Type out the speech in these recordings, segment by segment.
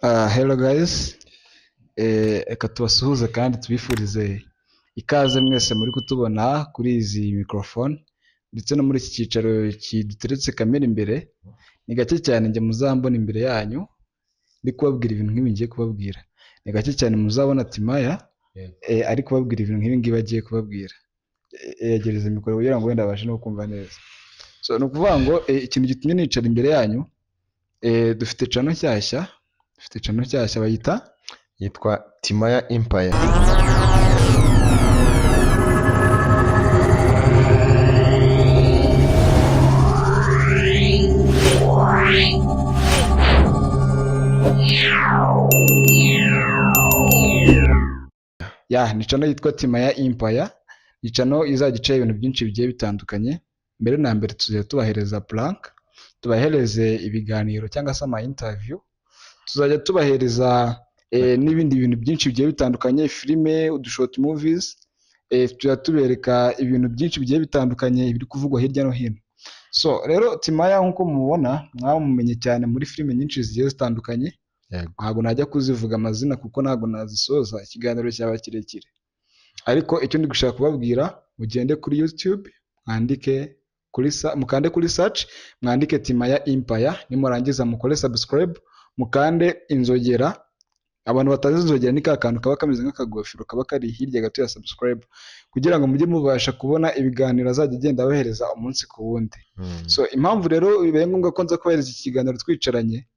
Hello guys, reka tubasuhuze kandi tubifurize ikaze mwese muri kutubona kuri izi microphone ndetse no muri iki cyicaro kiduteretse kamera imbere. Ni gake cyane njye muzambona imbere yanyu ndi kubabwira ibintu nk'ibi ngiye kubabwira. Ni gake cyane muzabona Timaya ari kubabwira ibintu nk'ibi ngibi agiye kubabwira. Yegereza mikoro kugira ngo wenda abashe no kumva neza. So ni ukuvuga ngo ikintu gitumye nicara imbere yanyu, dufite channel nshyashya bayita yitwa Timaya Empire. ni channel yitwa Timaya Empire. Ni channel izajya icaho ibintu byinshi bigiye bitandukanye. Mbere na mbere tuzajya tubahereza prank, tubahereze ibiganiro cyangwa se ama interview, tuzajya tubahereza n'ibindi bintu byinshi bigiye bitandukanye, filime, udushort movies, tuzajya tubereka ibintu byinshi bigiye bitandukanye biri kuvugwa hirya no hino. So rero Timaya nk'uko mubona mwamumenye cyane muri filime nyinshi zigiye zitandukanye. Ntabwo najya kuzivuga amazina kuko ntabwo nazisoza, ikiganiro cyaba kirekire. Ariko icyo ndi gushaka kubabwira, mugende kuri YouTube mukande kuri search, mwandike Timaya Empire, nimurangiza mukore subscribe, mukande inzogera. Abantu batazi inzogera ni ka kantu kaba kameze nk'akagofero kaba kari hirya gato ya subscribe, kugira ngo mujye mubasha kubona ibiganiro azajya agenda abahereza umunsi ku wundi. So impamvu rero bibaye ngombwa ko nza kubahereza iki kiganiro twicaranye,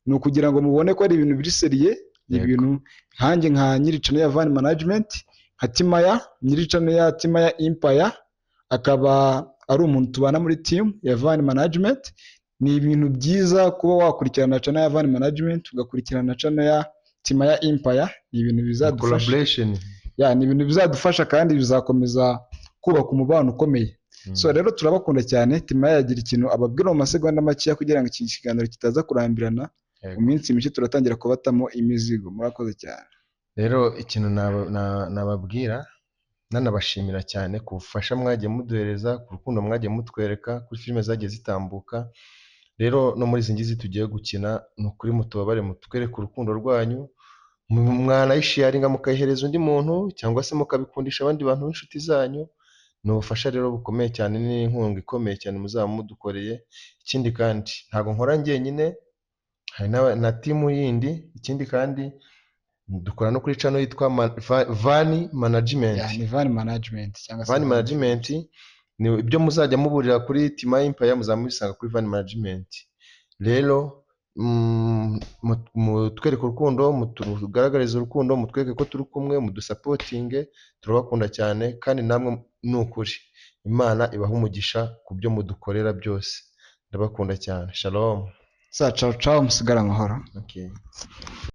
ni ukugira ngo mubone ko ari ibintu biri seriye, ibintu nkanjye nka nyiri channel ya Van Management, nka Timaya nyiri channel ya Timaya Empire, akaba ari umuntu tubana muri team ya Van Management. Ni ibintu byiza kuba wakurikirana channel ya Van Management ugakurikirana channel ya Timaya Empire. Ni ibintu bizadufasha Collaboration. Ni ibintu bizadufasha kandi bizakomeza kubaka umubano ukomeye. So rero turabakunda cyane. Timaya yagira ikintu ababwira mu masegonda makeya kugira ngo iki kiganiro kitaza kurambirana. Mu minsi mike turatangira kubatamo imizigo. Murakoze cyane. Rero ikintu nababwira, nanabashimira cyane ku bufasha mwagiye muduhereza, ku rukundo mwagiye mutwereka kuri filime zagiye zitambuka. Rero no muri izi ngizi tugiye gukina, ni ukuri mutubabare mutwereke urukundo rwanyu, mwanayisharinga mukayihereza undi muntu cyangwa se mukabikundisha abandi bantu b'inshuti zanyu. Ni ubufasha rero bukomeye cyane, n'inkunga ikomeye cyane muzaba mudukoreye. Ikindi kandi ntabwo nkora njyenyine, hari na timu yindi. Ikindi kandi dukora no kuri channel yitwa Van Management. Ni Van Management cyangwa se Van Management ni ibyo muzajya muburira kuri Timaya Empire, muzamubisanga kuri Van Management. Rero mutwereke urukundo, mutugaragarize urukundo, mutwereke ko turi kumwe, mudusapotinge. Turabakunda cyane kandi namwe ni ukuri Imana ibaha umugisha ku byo mudukorera byose. Ndabakunda cyane. Shalom. Ciao ciao, musigara amahoro. Okay.